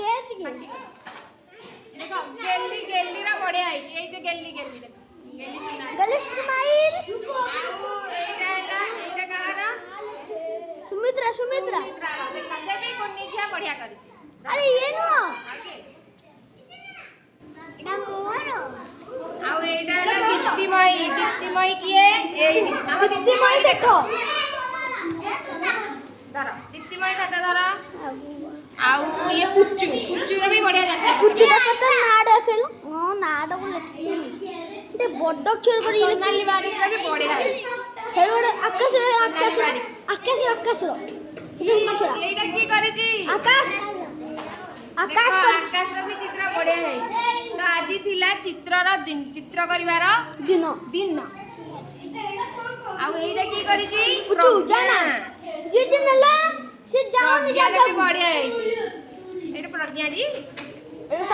दे टिके देखो गेली गेली रा बढ़िया है एई तो गेली गेली देखो गेली सुना गली स्माइल आउ एटा कहाना सुमित्रा सुमित्रा देखो से भी कोनी झिया बढ़िया करी अरे ये नो आगे ना मोरो आउ एटा दीप्तिमयी किए एई हम दीप्तिमयी से तो धर दीप्तिमयी खाता धर आउ ये पुच्चू रे भी बढ़िया जाता है कुछ तो पता ना देखल हां ना डबल लिखी ते बड्ड अक्षर करी सोनाली बारी रे भी बढ़िया है हे गोटे आकाश आकाश आकाश आकाश ये छोड़ा एटा की करे जी आकाश आकाश आकाश रो भी चित्र बढ़िया है तो आज थिला चित्रर दिन चित्र करिवार दिन दिन आउ एटा की करी जी तू जाना जे जनला से जाओ नहीं जाता बढ़िया है एटा प्रज्ञा जी